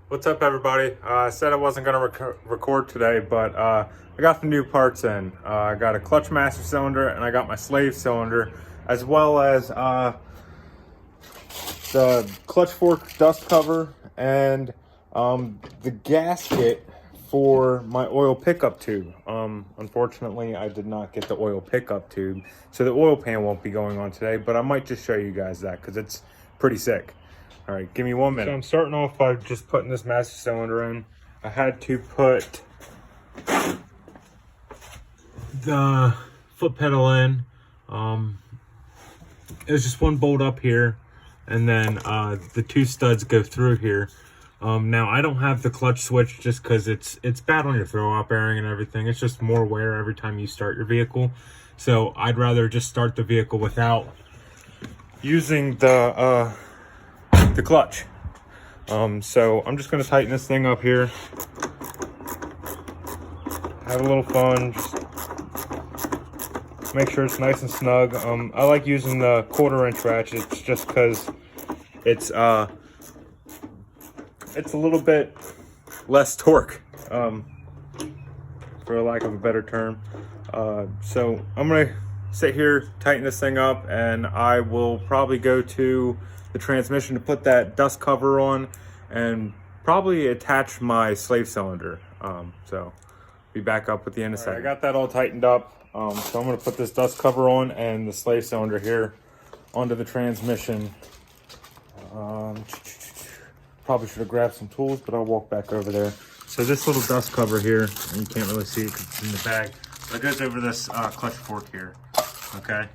What's up, everybody? I said I wasn't going to record today, but I got the new parts in. I got a clutch master cylinder and I got my slave cylinder, as well as the clutch fork dust cover and the gasket for my oil pickup tube. Unfortunately, I did not get the oil pickup tube, so the oil pan won't be going on today, but I might just show you guys that because it's pretty sick. All right, give me 1 minute. So I'm starting off by just putting this master cylinder in. I had to put the foot pedal in. It was just one bolt up here, and then the two studs go through here. Now I don't have the clutch switch just because it's bad on your throw-out bearing and everything. It's just more wear every time you start your vehicle. So I'd rather just start the vehicle without using the clutch. So I'm just gonna tighten this thing up here, have a little fun, just make sure it's nice and snug. I like using the 1/4-inch ratchets just because it's a little bit less torque, for lack of a better term. So I'm gonna sit here, tighten this thing up, and I will probably go to the transmission to put that dust cover on and probably attach my slave cylinder. So be back up with the end of a second. I got that all tightened up. So I'm gonna put this dust cover on and the slave cylinder here onto the transmission. Probably should have grabbed some tools, but I'll walk back over there. So this little dust cover here, and you can't really see it because it's in the bag, but it goes over this clutch fork here, okay?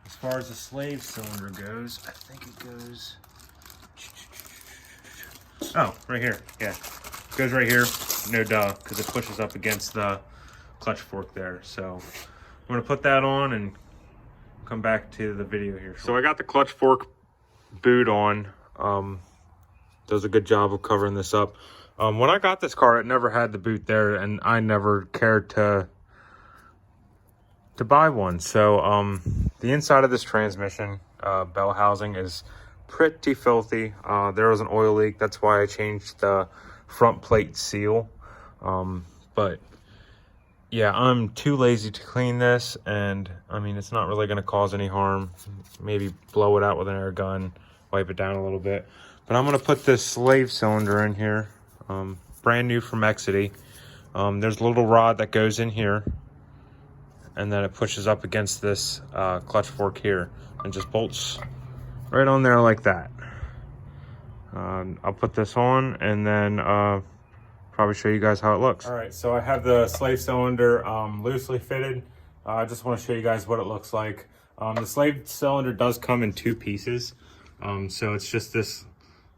As far as the slave cylinder goes, I think it goes, oh, right here, yeah. It goes right here, no duh, because it pushes up against the clutch fork there. So I'm gonna put that on and come back to the video here. So I got the clutch fork boot on. Does a good job of covering this up. When I got this car, it never had the boot there, and I never cared to buy one. So the inside of this transmission bell housing is pretty filthy. There was an oil leak, that's why I changed the front plate seal. But yeah, I'm too lazy to clean this, and I mean, it's not really going to cause any harm. Maybe blow it out with an air gun, wipe it down a little bit. But I'm going to put this slave cylinder in here, brand new from Exedy. There's a little rod that goes in here, and then it pushes up against this clutch fork here and just bolts right on there like that. I'll put this on and then probably show you guys how it looks. All right, so I have the slave cylinder loosely fitted. I just want to show you guys what it looks like. The slave cylinder does come in 2 pieces. So it's just this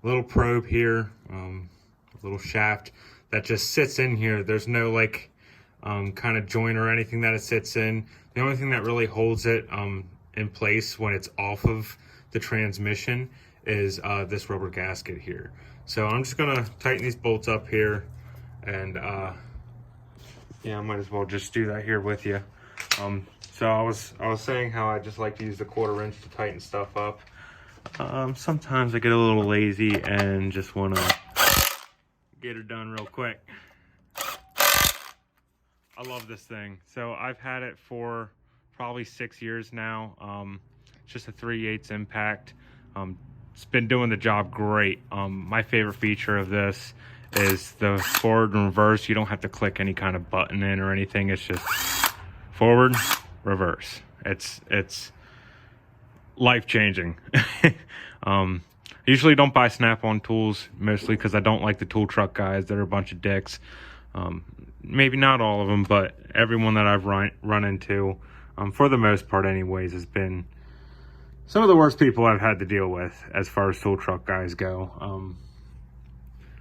little probe here, little shaft that just sits in here. There's no like kind of joint or anything that it sits in. The only thing that really holds it in place when it's off of the transmission is this rubber gasket here. So I'm just gonna tighten these bolts up here, and yeah, I might as well just do that here with you. So I was saying how I just like to use the 1/4-inch to tighten stuff up. Sometimes I get a little lazy and just want to get her done real quick. I love this thing. So I've had it for probably 6 years now. It's just a 3/8 impact. It's been doing the job great. My favorite feature of this is the forward and reverse. You don't have to click any kind of button in or anything. It's just forward, reverse. It's life-changing. I usually don't buy Snap-on tools, mostly because I don't like the tool truck guys. They're a bunch of dicks. Maybe not all of them, but everyone that I've run into, for the most part anyways, has been some of the worst people I've had to deal with as far as tool truck guys go.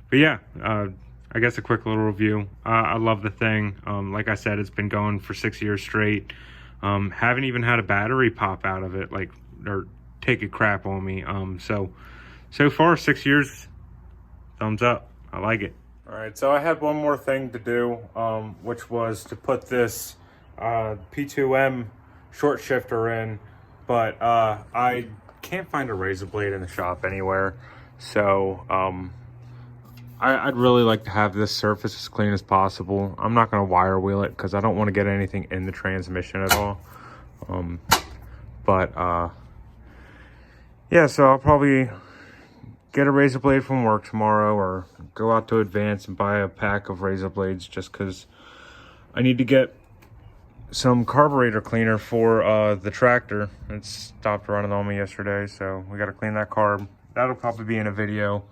But yeah, I guess a quick little review. I love the thing. Like I said, it's been going for 6 years straight. Haven't even had a battery pop out of it, like, or take a crap on me. So far, 6 years, thumbs up. I like it. All right, so I had one more thing to do, which was to put this P2M short shifter in, but I can't find a razor blade in the shop anywhere. So I'd really like to have this surface as clean as possible. I'm not going to wire wheel it because I don't want to get anything in the transmission at all. Yeah, so I'll probably get a razor blade from work tomorrow, or go out to Advance and buy a pack of razor blades, just because I need to get some carburetor cleaner for the tractor. It stopped running on me yesterday, so we got to clean that carb. That'll probably be in a video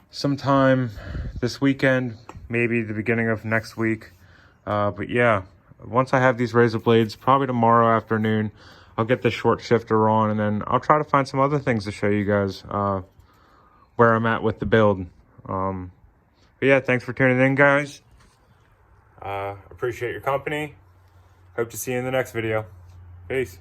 sometime this weekend, maybe the beginning of next week. But yeah, once I have these razor blades, probably tomorrow afternoon, I'll get the short shifter on, and then I'll try to find some other things to show you guys where I'm at with the build. But yeah, thanks for tuning in, guys. Appreciate your company. Hope to see you in the next video. Peace.